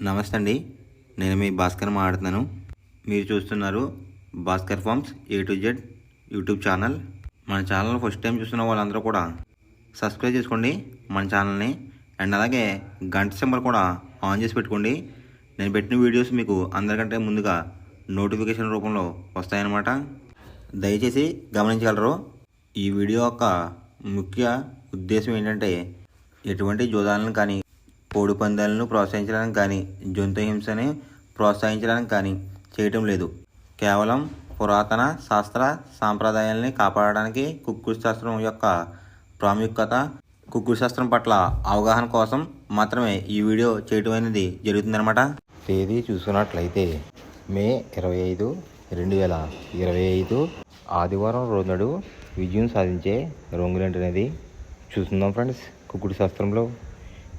నమస్తే అండి. నేను మీ భాస్కర్ మాట్లాడుతున్నాను. మీరు చూస్తున్నారు Bhaskar farms A to Z YouTube channel. మన ఛానల్ ఫస్ట్ టైం చూస్తున్న వాళ్ళందరూ కూడా సబ్స్క్రైబ్ చేసుకోండి మన ఛానల్ని. అండ్ అలాగే గంట సింబల్ కూడా ఆన్ చేసి పెట్టుకోండి. నేను పెట్టిన వీడియోస్ మీకు అందరికంటే ముందుగా నోటిఫికేషన్ రూపంలో వస్తాయన్నమాట. దయచేసి గమనించగలరు. ఈ వీడియో యొక్క ముఖ్య ఉద్దేశం ఏంటంటే ఎటువంటి జోదాలను కానీ కోడి పందాలను ప్రోత్సహించడానికి కానీ జంతు హింసని ప్రోత్సహించడానికి కానీ చేయటం లేదు. కేవలం పురాతన శాస్త్ర సాంప్రదాయాల్ని కాపాడడానికి కుక్కుడు శాస్త్రం యొక్క ప్రాముఖ్యత, కుక్కుడు శాస్త్రం పట్ల అవగాహన కోసం మాత్రమే ఈ వీడియో చేయటం అనేది జరుగుతుందన్నమాట. తేదీ చూసుకున్నట్లయితే మే 25, 2025 ఆదివారం రోజునాడు విజయం సాధించే రంగులేంటనేది చూస్తున్నాం ఫ్రెండ్స్. కుక్కుడు శాస్త్రంలో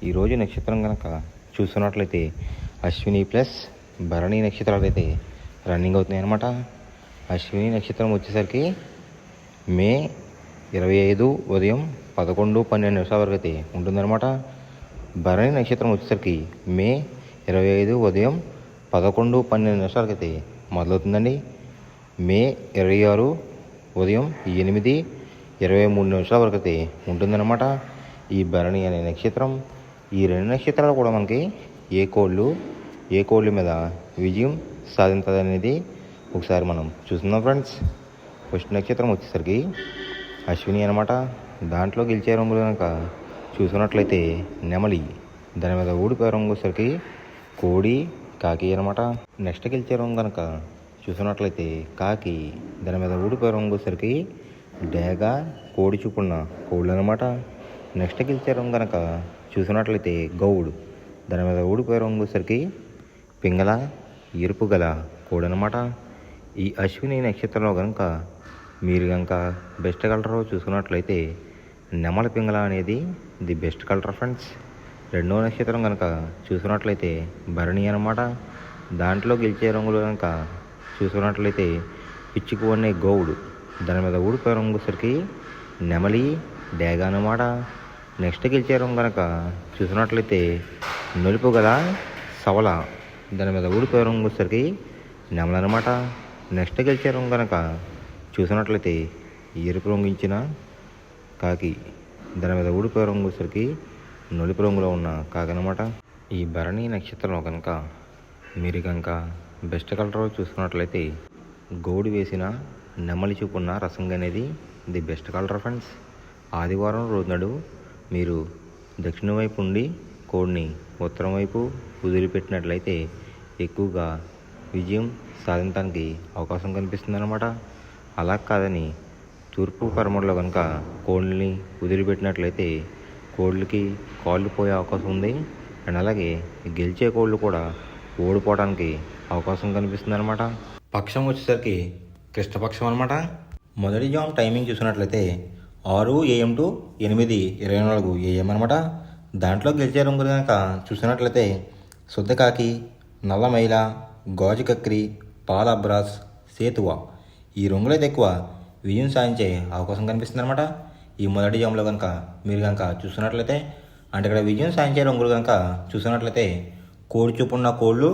ఈరోజు నక్షత్రం కనుక చూస్తున్నట్లయితే అశ్విని ప్లస్ భరణి నక్షత్రాలు అయితే రన్నింగ్ అవుతున్నాయి అన్నమాట. అశ్విని నక్షత్రం వచ్చేసరికి మే 25 ఉదయం 11:12 వరకు అయితే ఉంటుందన్నమాట. భరణి నక్షత్రం వచ్చేసరికి మే 25 ఉదయం 11:12 వరకు అయితే మొదలవుతుందండి. మే 26 ఉదయం 8:23 వరకు అయితే ఉంటుందన్నమాట ఈ భరణి అనే నక్షత్రం. ఈ రెండు నక్షత్రాలు కూడా మనకి ఏ కోళ్ళు మీద విజయం సాధించాలి అనేది ఒకసారి మనం చూస్తున్నాం ఫ్రెండ్స్. ఫస్ట్ నక్షత్రం వచ్చేసరికి అశ్విని అనమాట. దాంట్లో గెలిచే రంగులు కనుక చూసుకున్నట్లయితే నెమలి, దాని మీద ఊడిపోయే రంగు వచ్చేసరికి కోడి, కాకి అనమాట. నెక్స్ట్ గెలిచే రంగు కనుక చూసుకున్నట్లయితే కాకి, దాని మీద ఊడిపోయే రంగు వచ్చేసరికి డేగ, కోడి చూపున్న కోళ్ళు అనమాట. నెక్స్ట్ గెలిచే రంగు కనుక చూసుకున్నట్లయితే గౌడ్, దాని మీద ఊడిపోయే రంగు వచ్చేసరికి పింగళ, ఎరుపు గల కోడి అనమాట. ఈ అశ్విని నక్షత్రంలో కనుక మీరు కనుక బెస్ట్ కలర్ చూసుకున్నట్లయితే నెమల పింగళ అనేది ది బెస్ట్ కలర్ ఫ్రెండ్స్. రెండవ నక్షత్రం కనుక చూసుకున్నట్లయితే భరణి అనమాట. దాంట్లో గెలిచే రంగులు కనుక చూసుకున్నట్లయితే పిచ్చుకు అనే గౌడ్, దాని మీద ఊడిపోయే రంగు వచ్చేసరికి నెమలి, డేగ అనమాట. నెక్స్ట్ గెలిచే రంగు కనుక చూసుకున్నట్లయితే నలుపు గల సవల, దాని మీద ఊడిపోయే రంగు వచ్చేసరికి నెమల అనమాట. నెక్స్ట్ గెలిచే రంగు కనుక చూసుకున్నట్లయితే ఎరుపు రంగు ఇచ్చిన కాకి, దాని మీద ఊడిపోయే రంగు వచ్చేసరికి నలుపు రంగులో ఉన్న కాకి అనమాట. ఈ భరణి నక్షత్రంలో కనుక మీరు కనుక బెస్ట్ కలర్ చూసుకున్నట్లయితే గౌడు వేసిన నెమలి చూపున్న రసంగా అనేది ది బెస్ట్ కలర్ ఫ్రెండ్స్. ఆదివారం రోజునాడు మీరు దక్షిణ వైపు ఉండి కోడిని ఉత్తరం వైపు వదిలిపెట్టినట్లయితే ఎక్కువగా విజయం సాధించడానికి అవకాశం కనిపిస్తుంది అన్నమాట. అలా కాదని తూర్పు పరమడలో కనుక కోళ్ళని వదిలిపెట్టినట్లయితే కోళ్ళకి కాళ్ళు పోయే అవకాశం ఉంది. అండ్ అలాగే గెలిచే కోళ్ళు కూడా ఓడిపోవడానికి అవకాశం కనిపిస్తుంది అనమాట. పక్షం వచ్చేసరికి కృష్ణపక్షం అనమాట. మొదటి జామ్ టైమింగ్ చూసినట్లయితే 6 AM to 8:24 AM అనమాట. దాంట్లో గెలిచే రంగులు కనుక చూసినట్లయితే శుద్ధకాకి, నల్ల మైల, గాజు కక్రి, పాల అబ్రాస్, సేతువ ఈ రంగులైతే ఎక్కువ విజయం సాధించే అవకాశం కనిపిస్తుంది అనమాట. ఈ మొదటి జామ్లో కనుక మీరు కనుక చూస్తున్నట్లయితే అంటే ఇక్కడ విజయం సాధించే రంగులు కనుక చూసినట్లయితే కోడి చూపున్న కోళ్ళు,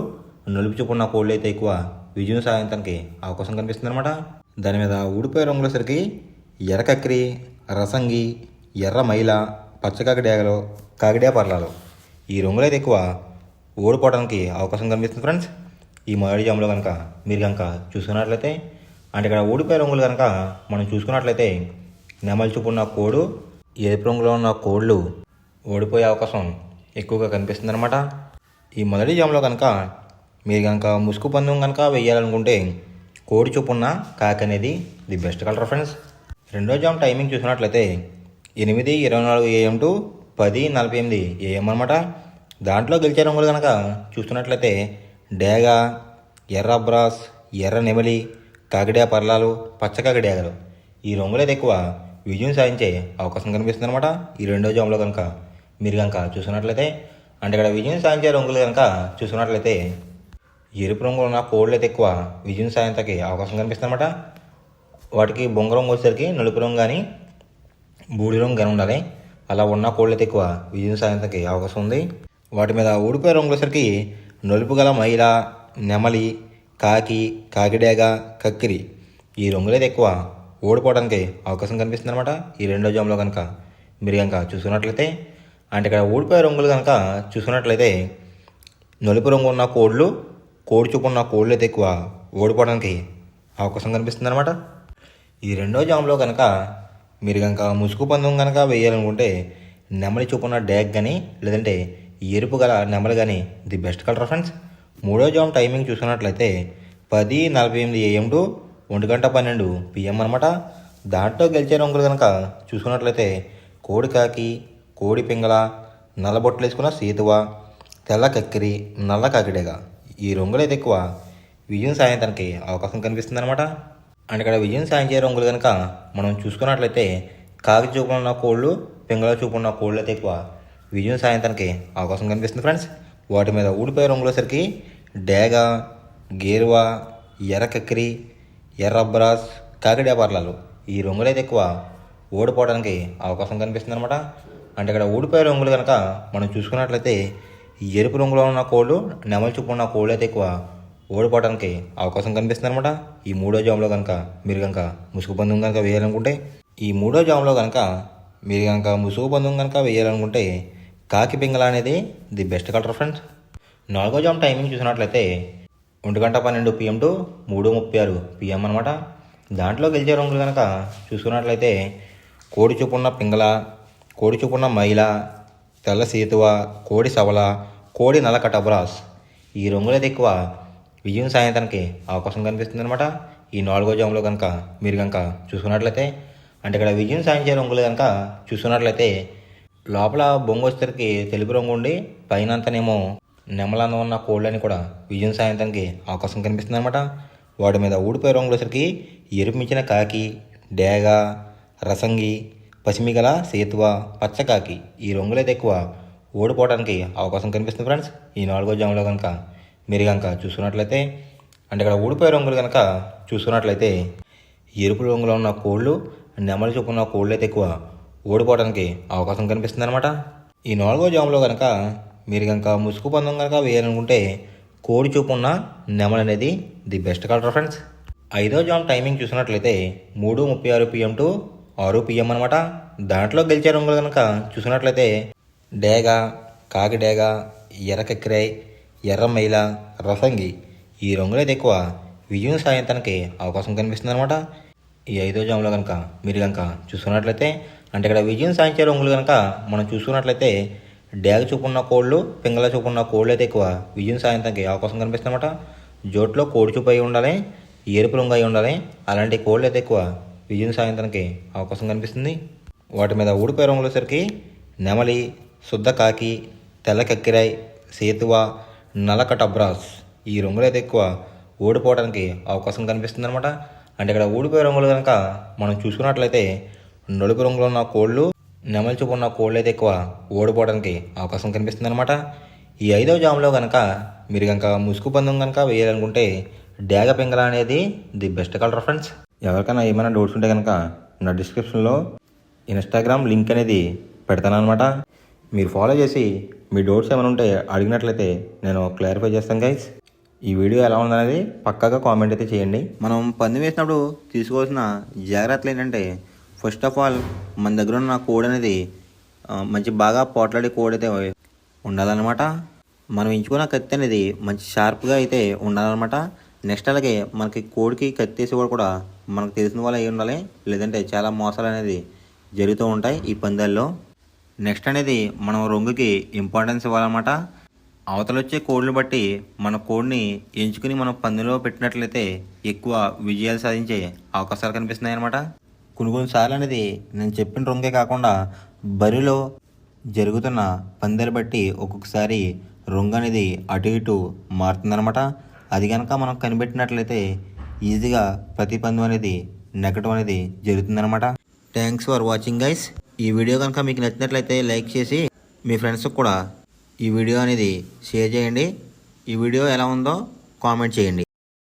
నలుపు చూపున్న కోళ్ళు అయితే ఎక్కువ విజయం సాధించడానికి అవకాశం కనిపిస్తుంది అనమాట. దాని మీద ఊడిపోయే రంగులసరికి ఎర్రకక్రి, రసంగి, ఎర్ర మైల, పచ్చకాకిడేగలు, కాకిడే పర్లాలు ఈ రంగులైతే ఎక్కువ ఓడిపోవడానికి అవకాశం కనిపిస్తుంది ఫ్రెండ్స్. ఈ మొదటి జాములో కనుక మీరు కనుక చూసుకున్నట్లయితే అంటే ఇక్కడ ఊడిపోయే రంగులు కనుక మనం చూసుకున్నట్లయితే నెమలి చూపున్న కోడు, ఎరుపు రంగులో ఉన్న కోళ్ళు ఓడిపోయే అవకాశం ఎక్కువగా కనిపిస్తుంది అనమాట. ఈ మొదటి జాములో కనుక మీరు కనుక ముసుగు పందెం కనుక వేయాలనుకుంటే కోడి చూపున్న కాకి అనేది ది బెస్ట్ కలర్ ఫ్రెండ్స్. రెండో జామ్ టైమింగ్ చూసినట్లయితే 8:24 AM to 10:48 AM అనమాట. దాంట్లో గెలిచే రంగులు కనుక చూస్తున్నట్లయితే డేగ, ఎర్ర అబ్రాస్, ఎర్ర నెమలి, కాకిడే పర్లాలు, పచ్చకాకిడేగలు ఈ రంగులైతే ఎక్కువ విజయం సాధించే అవకాశం కనిపిస్తుంది అనమాట. ఈ రెండో జామ్లో కనుక మీరు కనుక చూసుకున్నట్లయితే అంటే ఇక్కడ విజయం సాధించే రంగులు కనుక చూసుకున్నట్లయితే ఎరుపు రంగు ఉన్న కోళ్ళు అయితే ఎక్కువ విజయం సాధించడానికి అవకాశం కనిపిస్తుంది అనమాట. వాటికి బొంగ రంగు వచ్చేసరికి నలుపు రంగు కానీ బూడి రంగు కానీ ఉండాలి. అలా ఉన్న కోళ్ళు అయితే ఎక్కువ విజయం సాధించడానికి అవకాశం ఉంది. వాటి మీద ఊడిపోయే రంగులసరికి నలుపు గల మైల, నెమలి, కాకి, కాకిడేగ, కక్కిరి ఈ రంగులైతే ఎక్కువ ఓడిపోవడానికి అవకాశం కనిపిస్తుంది అనమాట. ఈ రెండో జామ్లో కనుక మీరు కనుక చూసుకున్నట్లయితే, అంటే ఇక్కడ ఓడిపోయే రంగులు కనుక చూసుకున్నట్లయితే నలుపు రంగు ఉన్న కోళ్ళు, కోడి చూపు ఉన్న కోళ్ళు అయితే ఎక్కువ ఓడిపోవడానికి అవకాశం కనిపిస్తుంది అనమాట. ఈ రెండో జామ్లో కనుక మీరు కనుక ముసుగు పందెం కనుక వేయాలనుకుంటే నెమలి చూపున్న డ్యాగ్ కానీ లేదంటే ఎరుపు గల నెమలి కానీ ది బెస్ట్ కలర్ ఫ్రెండ్స్. మూడో జామ్ టైమింగ్ చూసుకున్నట్లయితే 10:48 AM టు 1:12 PM అనమాట. దాంట్లో గెలిచే రంగులు కనుక చూసుకున్నట్లయితే కోడి కాకి, కోడి పింగళ, నల్లబొట్లు వేసుకున్న సీతువ, తెల్ల కక్కిరి, నల్ల కాకిడేగ ఈ రంగులు అయితే ఎక్కువ విజయం సాధించడానికి అవకాశం కనిపిస్తుంది అనమాట. అండ్ ఇక్కడ విజయం సాధించే రంగులు కనుక మనం చూసుకున్నట్లయితే కాకి చూపున్న కోళ్ళు, పింగళ చూపున్న కోళ్ళు అయితే ఎక్కువ విజయం సాధించడానికి అవకాశం కనిపిస్తుంది ఫ్రెండ్స్. వాటి మీద ఊడిపోయే రంగులసరికి డేగ, గేరువా, ఎర్ర కక్కిరి, ఎర్ర అబ్రాస్, కాకిడే పర్లాలు ఈ రంగులు అయితే ఎక్కువ ఓడిపోవడానికి అవకాశం కనిపిస్తుంది అనమాట. అంటే ఇక్కడ ఊడిపోయే రంగులు కనుక మనం చూసుకున్నట్లయితే ఎరుపు రంగులో ఉన్న కోళ్ళు, నెమలి చూపు ఉన్న కోళ్ళు అయితే ఎక్కువ ఓడిపోవడానికి అవకాశం కనిపిస్తుంది అనమాట. ఈ మూడో జామ్లో కనుక మీరు కనుక ముసుగు పందెం కనుక వేయాలనుకుంటే, ఈ మూడో జామ్లో కనుక మీరు కనుక ముసుగు పందెం కనుక వేయాలనుకుంటే కాకి పింగళ అనేది ది బెస్ట్ కలర్ ఫ్రెండ్స్. నాలుగో జామ్ టైమింగ్ చూసినట్లయితే 1:12 PM టు 3:36 PM అనమాట. దాంట్లో గెలిచే రంగులు కనుక చూసుకున్నట్లయితే కోడి చూపున్న పింగళ, కోడి చూపున్న మైల, తెల్ల సీతువ, కోడి సవల, కోడి నల్ల కటబ్రాస్ ఈ రంగులైతే ఎక్కువ విజయం సాధించడానికి అవకాశం కనిపిస్తుంది అనమాట. ఈ నాలుగో జామ్లో కనుక మీరు కనుక చూసుకున్నట్లయితే, అంటే ఇక్కడ విజయం సాధించే రంగులు కనుక చూసుకున్నట్లయితే లోపల బొంగు వచ్చేసరికి తెలుపు రంగు ఉండి పైన అంతానేమో నెమలంగా ఉన్న కోళ్ళని కూడా విజయం సాధించడానికి అవకాశం కనిపిస్తుంది అనమాట. వాటి మీద ఊడిపోయే రంగులు వచ్చేసరికి ఎరుపు మించిన కాకి, డేగ, రసంగి, పసిమిగల సేతువ, పచ్చకాకి ఈ రంగులైతే ఎక్కువ ఓడిపోవడానికి అవకాశం కనిపిస్తుంది ఫ్రెండ్స్. ఈ నాలుగో జామ్లో కనుక మీరు కనుక చూసుకున్నట్లయితే, అంటే ఇక్కడ ఊడిపోయే రంగులు కనుక చూసుకున్నట్లయితే ఎరుపు రంగులో ఉన్న కోళ్ళు, నెమలి చూపున్న కోళ్ళు అయితే ఎక్కువ ఓడిపోవడానికి అవకాశం కనిపిస్తుంది అనమాట. ఈ నాలుగో జామ్లో కనుక మీరు కనుక ముసుగు పందెం కనుక వేయాలనుకుంటే కోడి చూపు ఉన్న నెమలి అనేది ది బెస్ట్ కలర్ ఫ్రెండ్స్. ఐదో జామ్ టైమింగ్ చూసినట్లయితే 3:36 PM టు 6 PM అనమాట. దాంట్లో గెలిచే రంగులు కనుక చూసినట్లయితే డేగ, కాకి డేగ, ఎర్ర కక్కిరై, ఎర్ర మైల, రసంగి ఈ రంగులైతే ఎక్కువ విజయం సాధించడానికి అవకాశం కనిపిస్తుంది అనమాట. ఈ ఐదో జామ్లో కనుక మీరు కనుక చూసుకున్నట్లయితే, అంటే ఇక్కడ విజయం సాధించే రంగులు కనుక మనం చూసుకున్నట్లయితే డేగ చూపున్న కోళ్ళు, పింగళ చూపున్న కోళ్ళు అయితే ఎక్కువ విజయం సాధించడానికి అవకాశం కనిపిస్తుంది అనమాట. జోట్లో కోడి చూపు అయి ఉండాలి, ఎరుపు రంగు అయి ఉండాలి. అలాంటి కోళ్ళు అయితే ఎక్కువ విజయం సాధించడానికి అవకాశం కనిపిస్తుంది. వాటి మీద ఊడిపోయే రంగులు వచ్చేసరికి నెమలి, శుద్ధ కాకి, తెల్ల కక్కిరాయ్, సేతువ, నల్లకటబ్రాస్ ఈ రంగులు అయితే ఎక్కువ ఓడిపోవడానికి అవకాశం కనిపిస్తుంది అనమాట. అంటే ఇక్కడ ఊడిపోయే రంగులు కనుక మనం చూసుకున్నట్లయితే నలుపు రంగులో ఉన్న కోళ్ళు, నెమలి చూపు ఉన్న కోళ్ళు అయితే ఎక్కువ ఓడిపోవడానికి అవకాశం కనిపిస్తుంది అనమాట. ఈ ఐదో జామ్లో కనుక మీరు కనుక ముసుగు పందెం కనుక వేయాలనుకుంటే డేగ పింగళ అనేది ది బెస్ట్ కలర్ ఫ్రెండ్స్. ఎవరికైనా ఏమైనా డౌట్స్ ఉంటే కనుక నా డిస్క్రిప్షన్లో ఇన్స్టాగ్రామ్ లింక్ అనేది పెడతాను అనమాట. మీరు ఫాలో చేసి మీ డౌట్స్ ఏమైనా ఉంటే అడిగినట్లయితే నేను క్లారిఫై చేస్తాను గైస్. ఈ వీడియో ఎలా ఉందనేది పక్కాగా కామెంట్ అయితే చేయండి. మనం పందెం వేసినప్పుడు తీసుకోవాల్సిన జాగ్రత్తలు ఏంటంటే, ఫస్ట్ ఆఫ్ ఆల్ మన దగ్గర ఉన్న కోడ్ అనేది మంచి బాగా పోట్లాడే కోడ్ అయితే ఉండాలన్నమాట. మనం ఎంచుకున్న కత్తి అనేది మంచి షార్ప్గా అయితే ఉండాలన్నమాట. నెక్స్ట్ అలాగే మనకి కోడికి కత్తి వేసేవాడు కూడా మనకు తెలిసిన వాళ్ళు అయి ఉండాలి, లేదంటే చాలా మోసాలు అనేది జరుగుతూ ఉంటాయి ఈ పందాల్లో. నెక్స్ట్ అనేది మనం రంగుకి ఇంపార్టెన్స్ ఇవ్వాలన్నమాట. అవతల వచ్చే కోడ్ని బట్టి మన కోడ్ని ఎంచుకుని మనం పందెంలో పెట్టినట్లయితే ఎక్కువ విజయాలు సాధించే అవకాశాలు కనిపిస్తున్నాయి అన్నమాట. కొన్నిసార్లు అనేది నేను చెప్పిన రంగే కాకుండా బరిలో జరుగుతున్న పందాలు బట్టి ఒక్కొక్కసారి రంగు అనేది అటు ఇటు మారుతుందన్నమాట. అది కనుక మనం కనిపెట్టినట్లయితే ఈజీగా ప్రతి పందెం అనేది నెగ్గడం అనేది జరుగుతుందన్నమాట. Thanks for watching guys. ఈ వీడియో కనుక మీకు నచ్చినట్లయితే లైక్ చేసి మీ ఫ్రెండ్స్కి కూడా ఈ వీడియో అనేది షేర్ చేయండి. ఈ వీడియో ఎలా ఉందో కామెంట్ చేయండి.